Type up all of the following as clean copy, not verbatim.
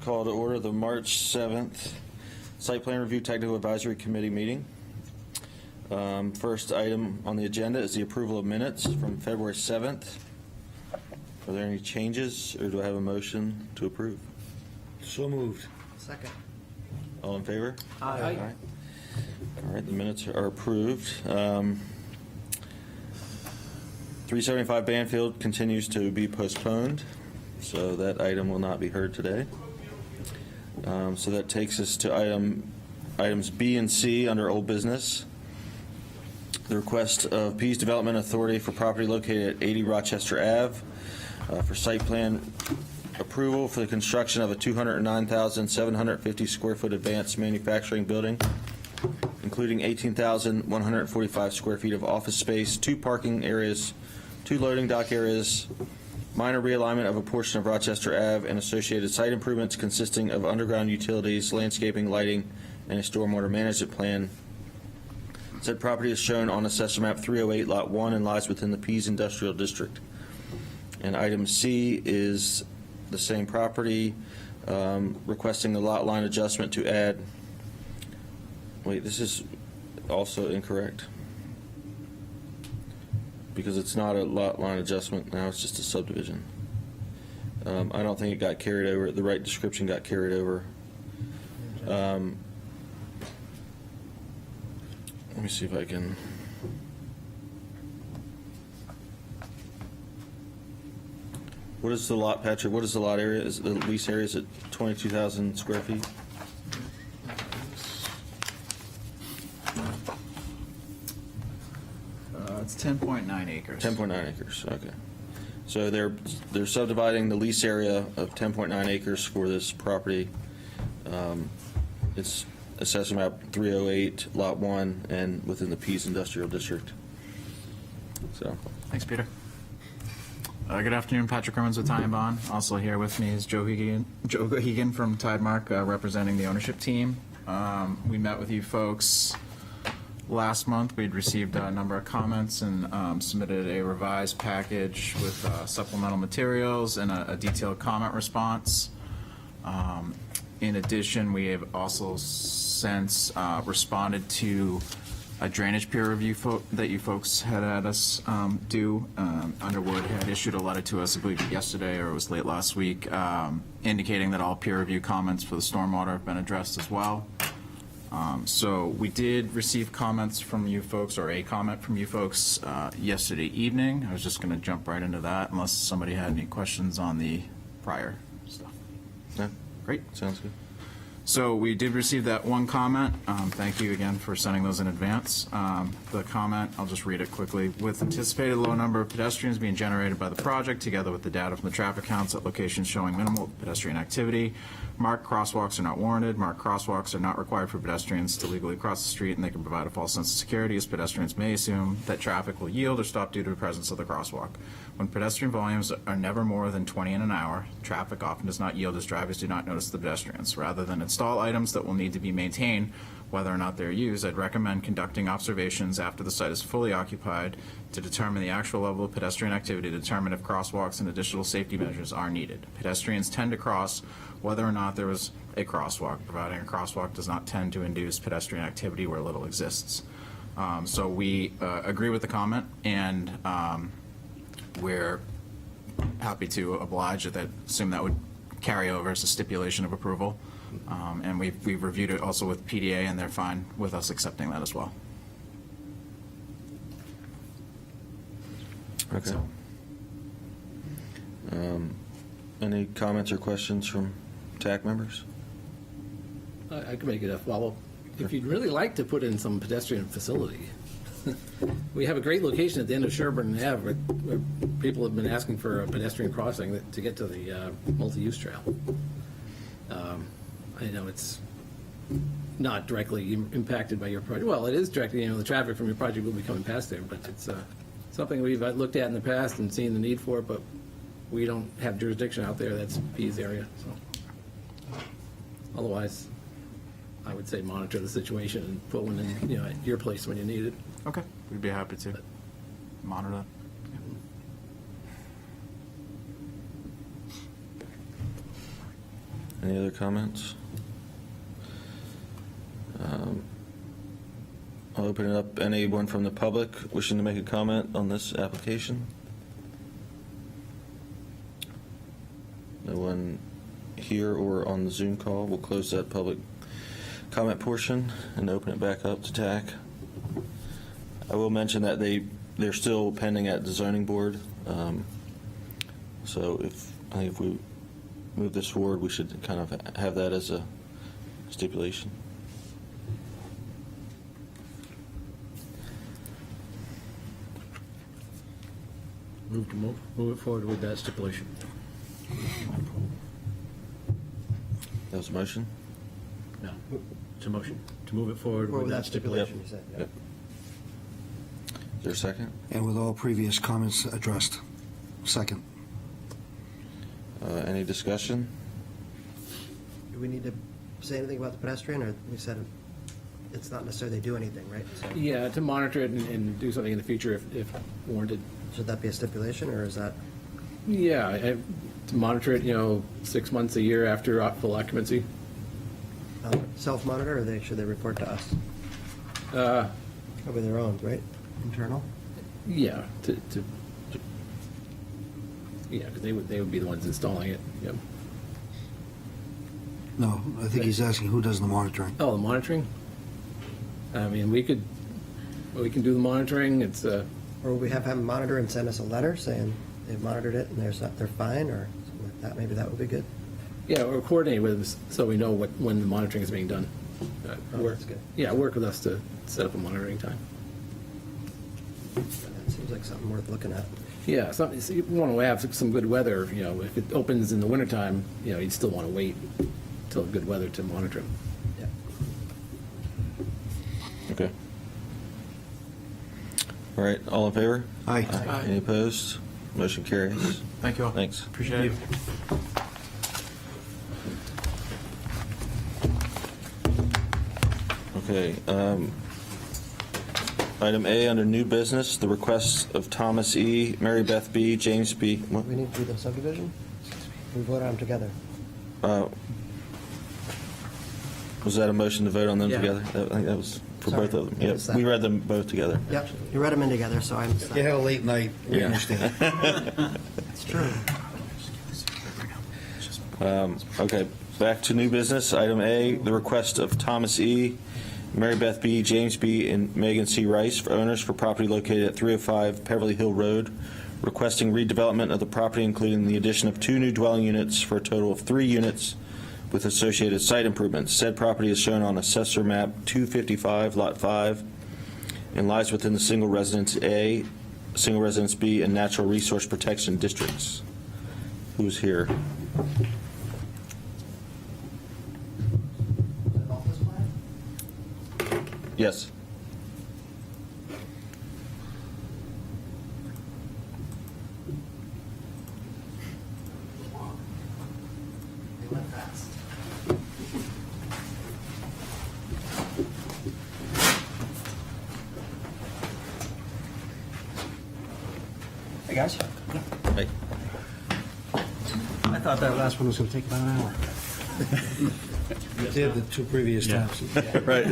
Call to order the March 7th Site Plan Review Technical Advisory Committee meeting. First item on the agenda is the approval of minutes from February 7th. Are there any changes, or do I have a motion to approve? So moved. Second. All in favor? Aye. All right, the minutes are approved. 375 Banfield continues to be postponed, so that item will not be heard today. So that takes us to items B and C under old business. The request of Pease Development Authority for property located at 80 Rochester Ave for site plan approval for the construction of a 209,750 square foot advanced manufacturing building, including 18,145 square feet of office space, 2 parking areas, 2 loading dock areas, minor realignment of a portion of Rochester Ave, and associated site improvements consisting of underground utilities, landscaping, lighting, and a stormwater management plan. Said property is shown on Assessor Map 308, Lot 1, and lies within the Pease Industrial District. And item C is the same property, requesting the lot line adjustment to add, wait, this is also incorrect, because it's not a lot line adjustment now, it's just a subdivision. I don't think it got carried over, the right description got carried over. Let me see if I can. What is the lot, Patrick? What is the lot area? Is the lease area, is it 22,000 square feet? It's 10.9 acres. 10.9 acres, okay. So they're subdividing the lease area of 10.9 acres for this property. It's Assessor Map 308, Lot 1, and within the Pease Industrial District. So, Thanks, Peter. Good afternoon, Patrick Crimmins with Ty and Bond. Also here with me is Joe Hegan from Tidemark, representing the ownership team. We met with you folks last month. We'd received a number of comments and submitted a revised package with supplemental materials and a detailed comment response. In addition, we have also since responded to a drainage peer review that you folks had us do. Underwood had issued a letter to us, I believe yesterday or it was late last week, indicating that all peer review comments for the stormwater have been addressed as well. So we did receive comments from you folks, or a comment from you folks yesterday evening. I was just going to jump right into that unless somebody had any questions on the prior stuff. yeah, Great. sounds good. So we did receive that one comment. Thank you again for sending those in advance. The comment, I'll just read it quickly. With anticipated low number of pedestrians being generated by the project, together with the data from the traffic counts at locations showing minimal pedestrian activity, marked crosswalks are not warranted. Marked crosswalks are not required for pedestrians to legally cross the street, and they can provide a false sense of security, as pedestrians may assume that traffic will yield or stop due to the presence of the crosswalk. When pedestrian volumes are never more than 20 in an hour, traffic often does not yield as drivers do not notice the pedestrians. Rather than install items that will need to be maintained whether or not they're used, I'd recommend conducting observations after the site is fully occupied to determine the actual level of pedestrian activity, to determine if crosswalks and additional safety measures are needed. Pedestrians tend to cross whether or not there is a crosswalk. Providing a crosswalk does not tend to induce pedestrian activity where little exists. So we agree with the comment, and we're happy to oblige that, assume that would carry over as a stipulation of approval. And we've reviewed it also with PDA, and they're fine with us accepting that as well. Okay. So, Any comments or questions from TAC members? I can make it a follow. If you'd really like to put in some pedestrian facility, we have a great location at the end of Sherburne Ave where people have been asking for a pedestrian crossing to get to the multi-use trail. I know it's not directly impacted by your project. Well, it is directly, the traffic from your project will be coming past there, but it's something we've looked at in the past and seen the need for, but we don't have jurisdiction out there. That's Pease area. So otherwise, I would say monitor the situation and put one in, at your place when you need it. okay, we'd be happy to monitor that. Any other comments? I'll open it up. Anyone from the public wishing to make a comment on this application? No one here or on the Zoom call. We'll close that public comment portion and open it back up to TAC. I will mention that they're still pending at the zoning board. So I think if we move this forward, we should kind of have that as a stipulation. Move it forward with that stipulation. That was a motion? No, it's a motion to move it forward with that stipulation. You said, Yep. Is there a second? And with all previous comments addressed. Second. Any discussion? Do we need to say anything about the pedestrian, or we said it's not necessarily they do anything, right? So Yeah, to monitor it and do something in the future if warranted. should that be a stipulation, or is that, Yeah, to monitor it, 6 months, a year after full occupancy. self-monitor, or should they report to us? Uh, Probably their own, right? Internal? Yeah, yeah, because they would be the ones installing it, yep. No, I think he's asking who does the monitoring. Oh, the monitoring? I mean, we can do the monitoring, it's, Or will we have them monitor and send us a letter saying they've monitored it and they're fine, or something like that? Maybe that would be good. yeah, or coordinate with us so we know when the monitoring is being done. Oh, that's good. Yeah, work with us to set up a monitoring time. That seems like something worth looking at. Yeah, so you want to have some good weather, if it opens in the wintertime, you'd still want to wait till good weather to monitor them. Yeah. Okay. All right, all in favor? Aye. Any opposed? Motion carries. Thank you all. Thanks. Appreciate it. Okay. Item A, under new business, the requests of Thomas E., Mary Beth B., James B. What? We need to do the subdivision? We vote on them together. Was that a motion to vote on them Yeah. together? I think that was for Sorry. both of them. What Yep, was that? we read them both together. Yep, you read them in together, so I'm, You had a late night, we Yeah. understand. it's true. Okay, back to new business. Item A, the request of Thomas E., Mary Beth B., James B., and Megan C. Rice for owners for property located at 305 Beverly Hill Road, requesting redevelopment of the property, including the addition of 2 new dwelling units for a total of 3 units with associated site improvements. Said property is shown on Assessor Map 255, Lot 5, and lies within the Single Residence A, Single Residence B, and Natural Resource Protection Districts. Who's here? Yes. Hey, guys. Hey. I thought that last one was going to take about an hour. You did the 2 previous times. Right.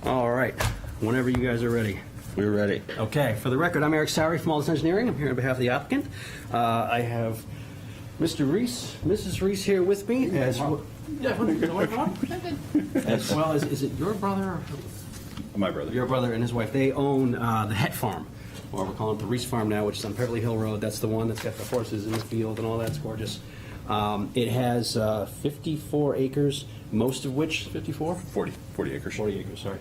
All right, whenever you guys are ready. We're ready. Okay, for the record, I'm Eric Sowry from Aldous Engineering. I'm here on behalf of the applicant. I have Mr. Reese, Mrs. Reese here with me. As well, is it your brother? My brother. Your brother and his wife. They own the Het Farm, or we're calling it the Reese Farm now, which is on Beverly Hill Road. That's the one that's got the horses in the field and all that's gorgeous. It has 54 acres, most of which, 54? 40 acres. 40 acres, sorry.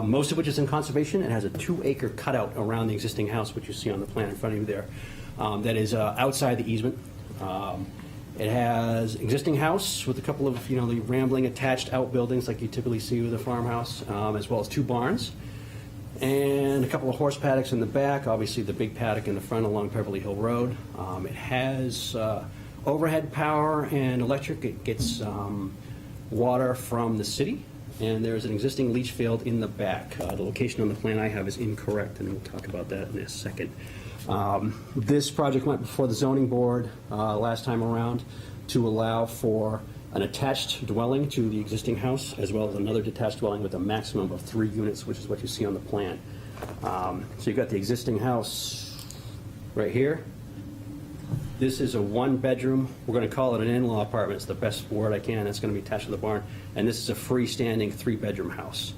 Most of which is in conservation. It has a 2-acre cutout around the existing house, which you see on the plan in front of you there. That is outside the easement. It has existing house with a couple of, the rambling attached outbuildings like you typically see with a farmhouse, as well as 2 barns. And a couple of horse paddocks in the back, obviously the big paddock in the front along Beverly Hill Road. It has overhead power and electric. It gets water from the city, and there's an existing leach field in the back. The location on the plan I have is incorrect, and we'll talk about that in a second. This project went before the zoning board last time around. to allow for an attached dwelling to the existing house, as well as another detached dwelling with a maximum of 3 units, which is what you see on the plan. So you've got the existing house right here. This is a 1-bedroom, we're going to call it an in-law apartment, it's the best word I can, it's going to be attached to the barn, and this is a freestanding 3-bedroom house.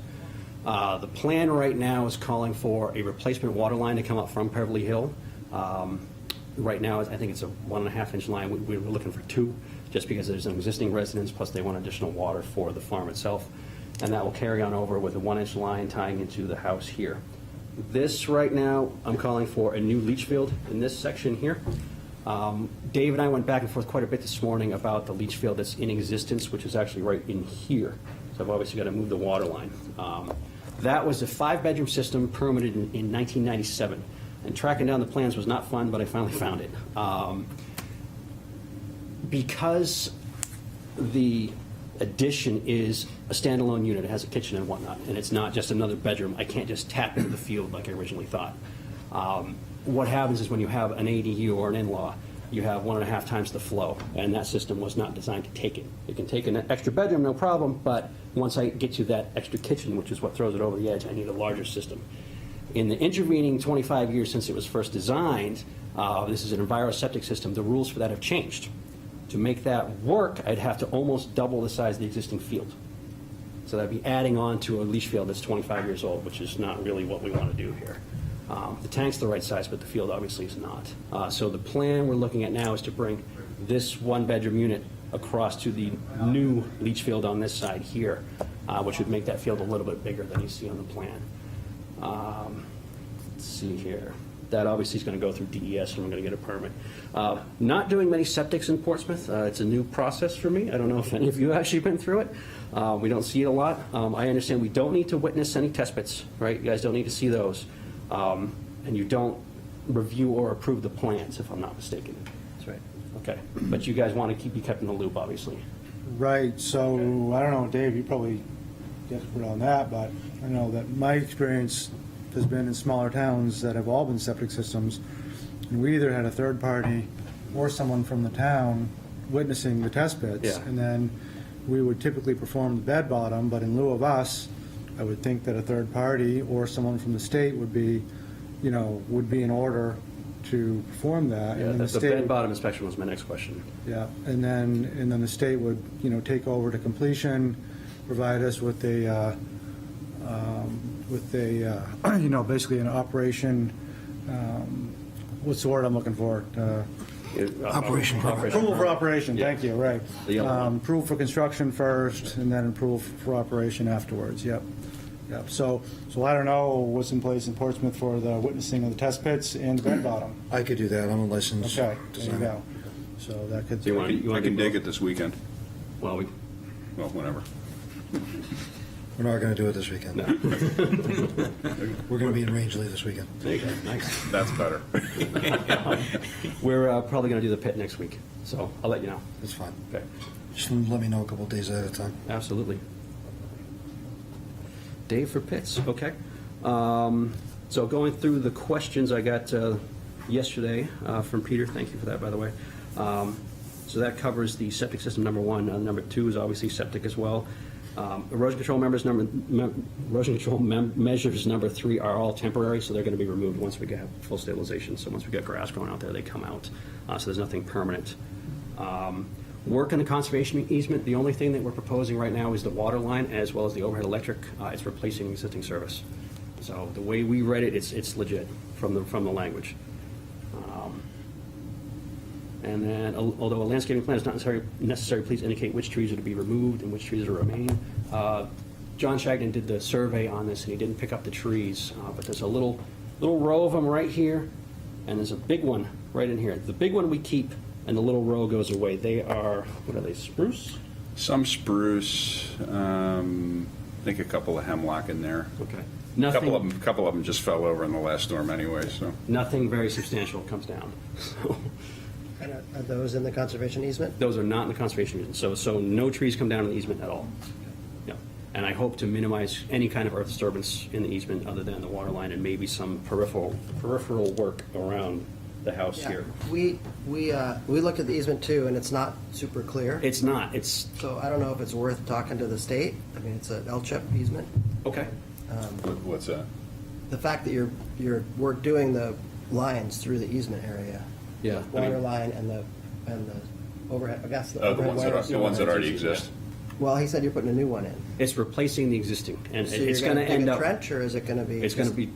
The plan right now is calling for a replacement water line to come up from Beverly Hill. Right now, I think it's a 1.5-inch line. We were looking for 2, just because there's an existing residence, plus they want additional water for the farm itself. And that will carry on over with a 1-inch line tying into the house here. This, right now, I'm calling for a new leach field in this section here. Dave and I went back and forth quite a bit this morning about the leach field that's in existence, which is actually right in here. So I've obviously got to move the water line. That was a 5-bedroom system permitted in 1997. And tracking down the plans was not fun, but I finally found it. Because the addition is a standalone unit, it has a kitchen and whatnot, and it's not just another bedroom, I can't just tap into the field like I originally thought. What happens is when you have an ADU or an in-law, you have 1.5 times the flow, and that system was not designed to take it. It can take an extra bedroom, no problem, but once I get to that extra kitchen, which is what throws it over the edge, I need a larger system. In the intervening 25 years since it was first designed, this is an EnviroSeptic system, the rules for that have changed. To make that work, I'd have to almost double the size of the existing field. So that'd be adding on to a leach field that's 25 years old, which is not really what we want to do here. The tank's the right size, but the field obviously is not. So the plan we're looking at now is to bring this 1-bedroom unit across to the new leach field on this side here, which would make that field a little bit bigger than you see on the plan. Let's see here. That obviously is going to go through DES, and we're going to get a permit. Not doing many septics in Portsmouth. It's a new process for me. I don't know if any of you have actually been through it. We don't see it a lot. I understand we don't need to witness any test pits, right? You guys don't need to see those. And you don't review or approve the plans, if I'm not mistaken. That's right. Okay. But you guys want to be kept in the loop, obviously. Right, so, I don't know, Dave, you probably get to put on that, but I know that my experience has been in smaller towns that have all been septic systems, and we either had a third party or someone from the town witnessing the test pits, Yeah. and then we would typically perform the bed bottom, but in lieu of us, I would think that a third party or someone from the state would be in order to perform that. Yeah, And then the state bed would- bottom inspection was my next question. Yeah, and then the state would, take over to completion, provide us with a, basically an operation, what's the word I'm looking for? Operation. Approval for operation, Yeah. thank you, right. The yellow one. Approval for construction first, and then approval for operation afterwards, yep. Yep, so I don't know what's in place in Portsmouth for the witnessing of the test pits and the bed bottom. I could do that, I'm a licensed Okay, there you designer. go. So that could. So you want I to can dig it this weekend, Well, well, whenever. We're not gonna do it this weekend. no. We're gonna be in Rangeley this weekend. There you go. Nice. That's better. We're probably going to do the pit next week, so I'll let you know. It's fine. Okay. Just let me know a couple days ahead of time. Absolutely. Dave for pits, okay. So going through the questions I got yesterday from Peter, thank you for that, by the way. So that covers the septic system number 1. Number 2 is obviously septic as well. Erosion control measures number 3 are all temporary, so they're going to be removed once we get full stabilization. So once we get grass growing out there, they come out. So there's nothing permanent. Work in the conservation easement, the only thing that we're proposing right now is the water line as well as the overhead electric. It's replacing existing service. So the way we read it, it's legit from the language. And then, although a landscaping plan is not necessary, please indicate which trees are to be removed and which trees are to remain. John Shagnon did the survey on this, and he didn't pick up the trees, but there's a little row of them right here, and there's a big one right in here. The big one we keep, and the little row goes away. They are, what are they, spruce? Some spruce, I think a couple of hemlock in there. Okay. A couple of them just fell over in the last storm anyway, so. Nothing very substantial comes down. So, And are those in the conservation easement? those are not in the conservation easement, so no trees come down in the easement at all. Yeah. And I hope to minimize any kind of earth disturbance in the easement other than the water line and maybe some peripheral work around the house Yeah, here. we looked at the easement too, and it's not super clear. It's not, it's, So I don't know if it's worth talking to the state. I mean, it's an LCHIP easement. okay. What's that? The fact that we're doing the lines through the easement area. Yeah. Water line and the overhead, I guess the Oh, the overhead ones that wires. are, the ones that already exist? Well, he said you're putting a new one in. It's replacing the existing, and So it's you're gonna dig end a up. trench, or is it gonna be? It's gonna just- be,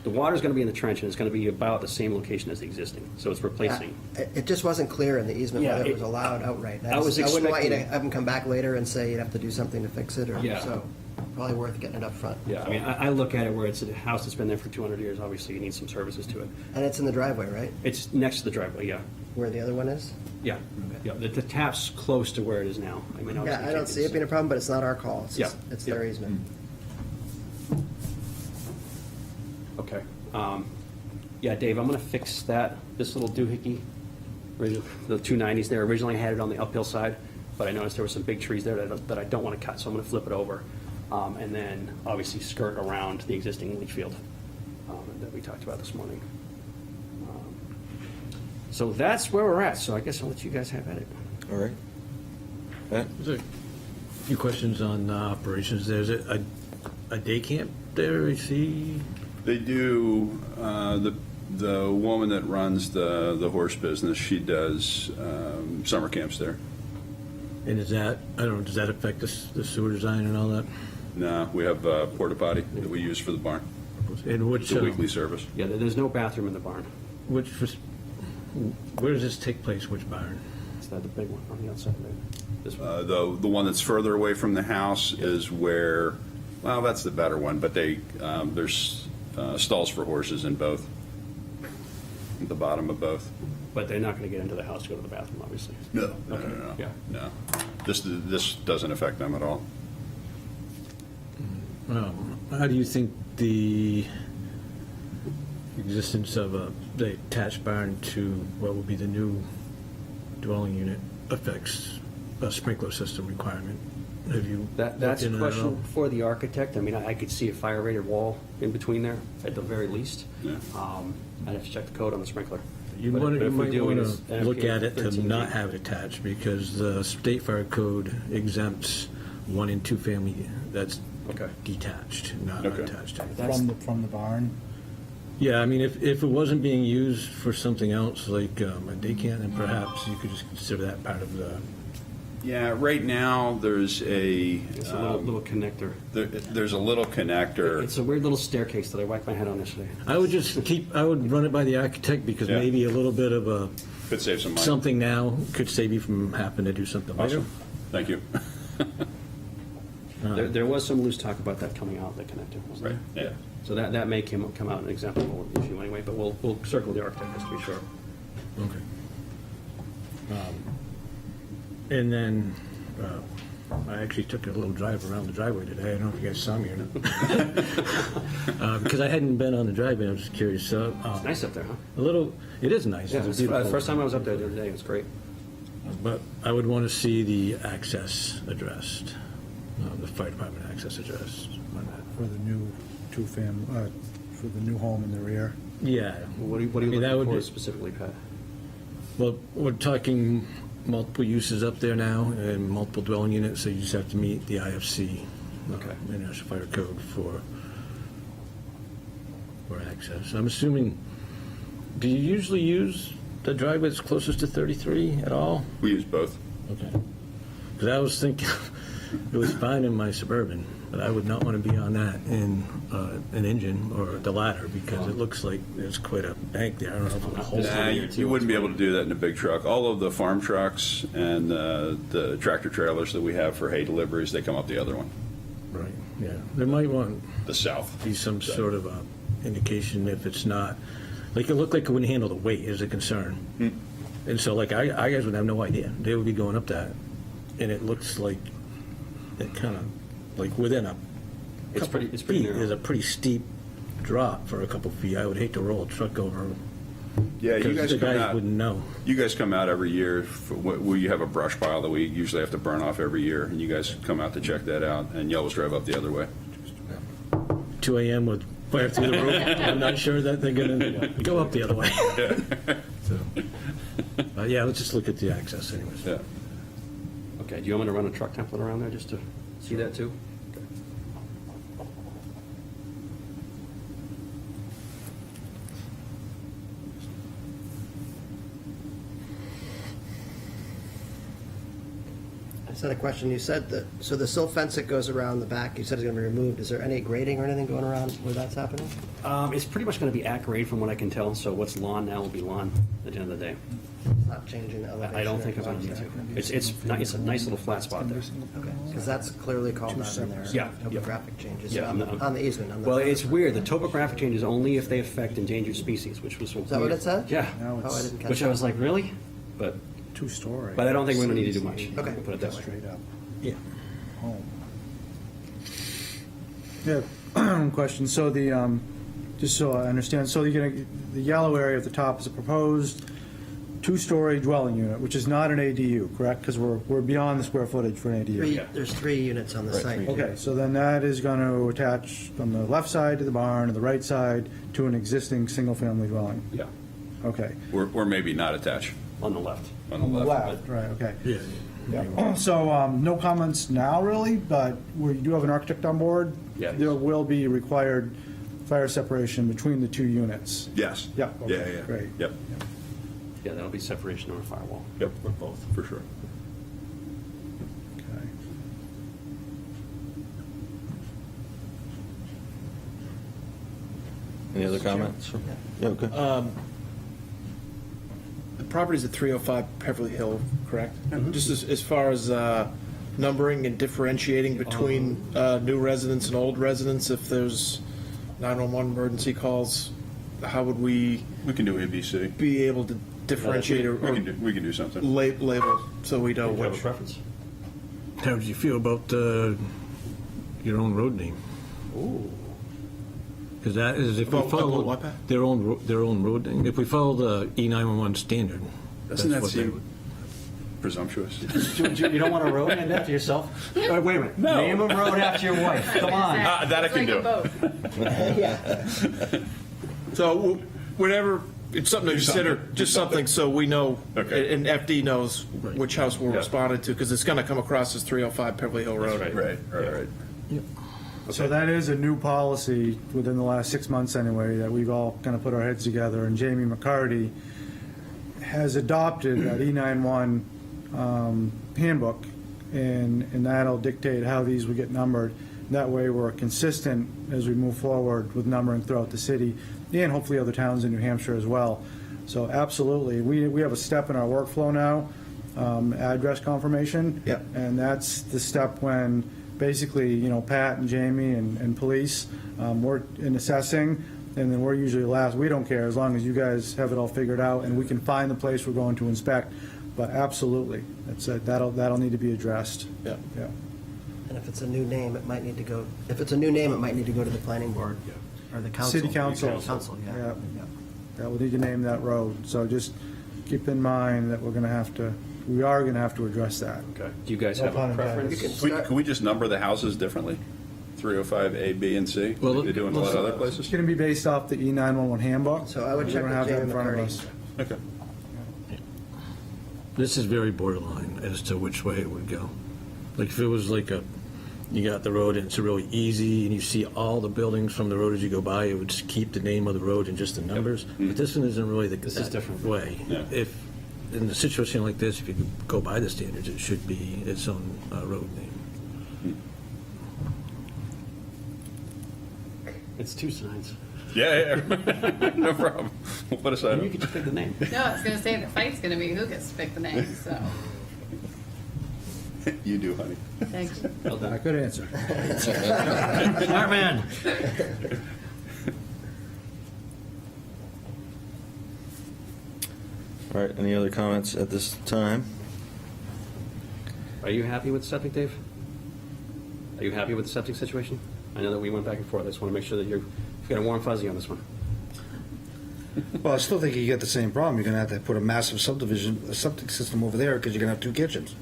the water's gonna be in the trench, and it's gonna be about the same location as the existing, so it's replacing. It just wasn't clear in the easement Yeah, whether it it- was allowed outright. I was I wouldn't want you to expecting- have them come back later and say you'd have to do something to fix it, or, Yeah. so probably worth getting it up front. Yeah, I mean, I look at it where it's a house that's been there for 200 years, obviously you need some services to it. And it's in the driveway, right? It's next to the driveway, yeah. Where the other one is? Yeah, yeah, the tap's close to where it is now. I mean, Yeah, obviously I don't take see it being a problem, but it's not our call. Yeah. It's their Yeah. easement. Okay. Yeah, Dave, I'm gonna fix that, this little doohickey, the 290s there. Originally I had it on the uphill side, but I noticed there were some big trees there that I don't want to cut, so I'm gonna flip it over. And then obviously skirt around the existing leach field that we talked about this morning. So that's where we're at, so I guess I'll let you guys have at it. All right. Pat? There's a few questions on operations. There's a day camp there, I see. They do, the woman that runs the horse business, she does summer camps there. And is that, I don't know, does that affect the sewer design and all that? No, we have a porta potty that we use for the barn. And which, It's a weekly service. Yeah, there's no bathroom in the barn. where does this take place, which barn? Is that the big one on the outside there? This one? The one that's further away from the house is where, well, that's the better one, but there's stalls for horses in both, at the bottom of both. But they're not gonna get into the house to go to the bathroom, obviously. No, Yeah. no. This doesn't affect them at all. How do you think the existence of the attached barn to what will be the new dwelling unit affects a sprinkler system requirement? Have you That's looked a into that at all? question for the architect. I mean, I could see a fire-rated wall in between there, at the very least. Yeah. I'd have to check the code on the sprinkler. You But might if we're doing want this to look NFPA at it to 13 not feet. have it attached, because the state fire code exempts 1 and 2 family that's Okay. detached, not Okay. attached. That's- From the barn? Yeah, I mean, if it wasn't being used for something else, like a day camp, then perhaps you could just consider that part of the, Yeah, right now, there's It's a little connector. there's a little connector. It's a weird little staircase that I whacked my head on yesterday. I would run it by the architect, because Yeah. maybe a little bit of a, Could save some money. something now could save you from having to do something later. Awesome. Thank you. There was some loose talk about that coming out, the connector, wasn't Right, there? yeah. So that may come out an example issue anyway, but we'll circle the architect just to be sure. Okay. And then, I actually took a little drive around the driveway today. I don't know if you guys saw me or not. Because I hadn't been on the driveway, I was just curious. So, It's nice up there, huh? a little, it is nice. Yeah, It's a it's the beautiful- first time I was up there the other day, it was great. But I would want to see the access addressed, the fire department access addressed on that. For the new for the new home in the rear. Yeah. What are you I mean, that looking would for be- specifically, Pat? Well, we're talking multiple uses up there now and multiple dwelling units, so you just have to meet the IFC, Okay. International Fire Code for access. I'm assuming, do you usually use the driveway that's closest to 33 at all? We use both. Okay. Because I was thinking, it was fine in my Suburban, but I would not want to be on that in an engine or the ladder, because it looks like there's quite a bank there. I don't know if it holds Nah, it. you wouldn't be able to do that in a big truck. All of the farm trucks and the tractor trailers that we have for hay deliveries, they come up the other one, Right, yeah. There might want the south. be some sort of indication if it's not, like, it looked like it wouldn't handle the weight is a concern. And so, like, I guys would have no idea. They would be going up that, and it looks like it kind of, like, within a It's couple pretty feet narrow. is a pretty steep drop for a couple feet. I would hate to roll a truck over, Yeah, you because guys the come guys out. wouldn't know. You guys come out every year. We have a brush pile that we usually have to burn off every year, and you guys come out to check that out, and you always drive up the other way. 2 a.m. with fire through the roof. I'm not sure that they're going to go up the other way. So, yeah, let's just look at the access anyways. Yeah. Okay, do you want me to run a truck template around there just to see that too? I just had a question. You said that, so the silt fence that goes around the back, you said is going to be removed. Is there any grading or anything going around where that's happening? It's pretty much going to be at grade from what I can tell, so what's lawn now will be lawn at the end of the day. It's not changing the elevation? I don't think I'm going to need to. It's a nice little flat spot there. Because that's clearly called out in there. Yeah, yeah. Topographic changes Yeah, on the easement. on the- Well, it's weird, the topographic change is only if they affect endangered species, which was Is that what it said? Yeah, Now Oh, I it's didn't catch which I that. was like, really? But, two-story. but I don't think we're going to need to do much. Okay. Put it that way. Straight up Yeah. home. Yeah, question. So the, just so I understand, so you're gonna, the yellow area at the top is a proposed two-story dwelling unit, which is not an ADU, correct? Because we're beyond the square footage for an ADU. There's 3 units on the site. Okay, so then that is going to attach from the left side to the barn and the right side to an existing single-family dwelling. Yeah. Okay. Or maybe not attach On the left. on the left. Right, okay. Yeah. Yeah. So, no comments now, really, but we do have an architect on board. Yeah. There will be required fire separation between the 2 units. Yes. Yeah, okay, Yeah, yeah. great. Yep. Yeah, that'll be separation or a firewall. Yep. For both, for sure. Okay. Any other comments? Yeah, okay. The property's at 305 Beverly Hill, correct? Just as far as numbering and differentiating between new residents and old residents, if there's 911 emergency calls, how would we We can do ABC. be able to differentiate or We can do something. label so we know Do you have a which? preference? How would you feel about your own road name? Ooh. Because that is, if we About follow what, Pat? their own road name, if we follow the E911 standard, that's Doesn't that what they seem would. presumptuous? You don't want a road named after yourself? Wait a minute. No. Name a road after your wife. Come on. That I can do. So whenever, it's something to Do something. consider, just something so we know, Okay. and FD knows which house we're Yeah. responding to, because it's going to come across as 305 Beverly Hill Road. Right. So that is a new policy within the last 6 months anyway, that we've all kind of put our heads together, and Jamie McCarty has adopted that E91 handbook, and that'll dictate how these will get numbered. That way, we're consistent as we move forward with numbering throughout the city, and hopefully other towns in New Hampshire as well. So absolutely, we have a step in our workflow now, address confirmation. Yep. And that's the step when, basically, Pat and Jamie and police, we're in assessing, and then we're usually last. We don't care, as long as you guys have it all figured out, and we can find the place we're going to inspect. But absolutely, that'll need to be addressed. Yeah. Yeah. And if it's a new name, it might need to go, to the planning board or the council. City council. Council, yeah. Yeah. Yeah, we'll need to name that road. So just keep in mind that we are going to have to address that. Okay. Do you guys No have pun a intended. preference? You can Can start- we just number the houses differently? 305 A, B, and C, Well, like they do in a lot of other It's places? going to be based off the E911 handbook. So I would We check don't with have that Jamie in front of McCarty. us. Okay. This is very borderline as to which way it would go. Like if it was like you got the road and it's really easy and you see all the buildings from the road as you go by, it would just keep the name of the road and just the numbers. But this one isn't really This is different. way. Yeah. If, in a situation like this, if you go by the standards, it should be its own road name. It's 2 signs. Yeah. No problem. We'll put aside. You can just pick the name. No, I was going to say the fight's going to be who gets to pick the name, so, You do, honey. thank you. Good answer. Smart man. All right, any other comments at this time? Are you happy with septic, Dave? Are you happy with the septic situation? I know that we went back and forth. I just want to make sure that you've got a warm fuzzy on this one. Well, I still think you get the same problem. You're going to have to put a massive subdivision, a septic system over there because you're going to have 2 kitchens.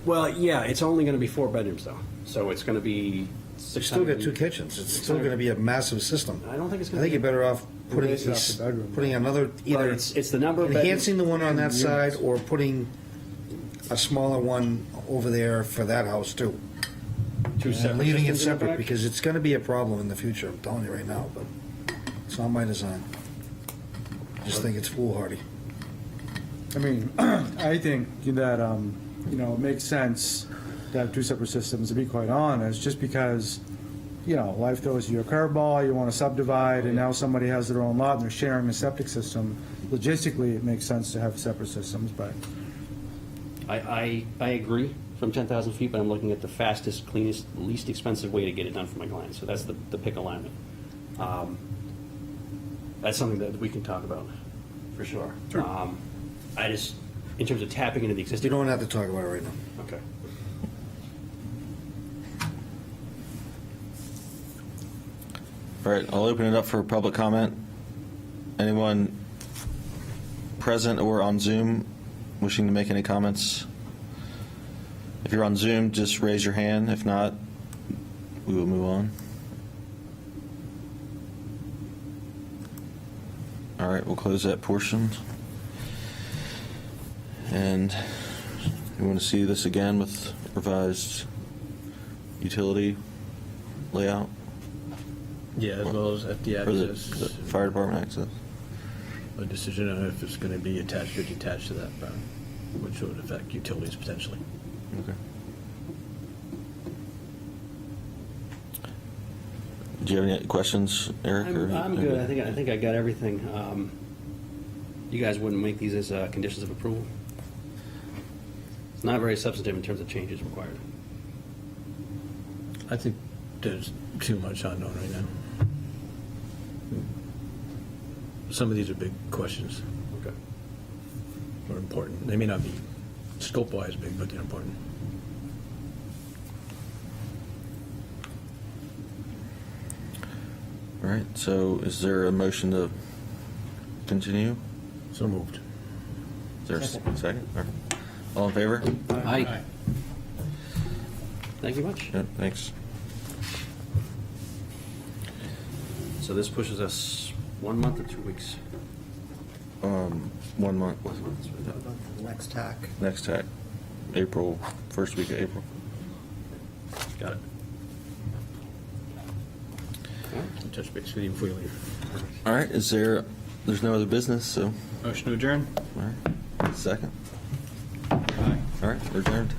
Well, yeah, it's only going to be 4 bedrooms, though. So it's going to be You 600. still got 2 kitchens. It's still going to be a massive system. I don't think it's I going to think be. you're better off putting, Raise it up to bedroom. putting another, Well, either it's the number of bedrooms. enhancing the one on that side or putting a smaller one over there for that house too. 2 And separate leaving it systems in the separate back. because it's going to be a problem in the future, I'm telling you right now, but it's not my design. I just think it's foolhardy. I mean, I think that, it makes sense to have 2 separate systems, to be quite honest, just because, life throws you a curveball, you want to subdivide, and now somebody has their own lot and they're sharing a septic system. Logistically, it makes sense to have separate systems, but I agree from 10,000 feet, but I'm looking at the fastest, cleanest, least expensive way to get it done for my client. So that's the pick alignment. That's something that we can talk about, for sure. I just, in terms of tapping into the You existing. don't have to talk about it right now. Okay. All right, I'll open it up for public comment. Anyone present or on Zoom wishing to make any comments? If you're on Zoom, just raise your hand. If not, we will move on. All right, we'll close that portion. And you want to see this again with revised utility layout? Yeah, as well as at the Or the access, fire department access? a decision on if it's going to be attached or detached to that, which would affect utilities potentially. Okay. Do you have any questions, Eric? or- I'm good. I think I got everything. You guys wouldn't make these as conditions of approval? It's not very substantive in terms of changes required. I think there's too much unknown right now. Some of these are big questions, Okay. or important. They may not be scope-wise big, but they're important. All right, so is there a motion to continue? So moved. Is there a second? All right. All in favor? Aye. Thank you much. Yep, thanks. So this pushes us 1 month or 2 weeks? 1 month, Next tack. next tack, April, first week of April. Got it. Touch base with you before you leave. All right, there's no other business, so, Motion to adjourn? all right, second. All right, we're adjourned.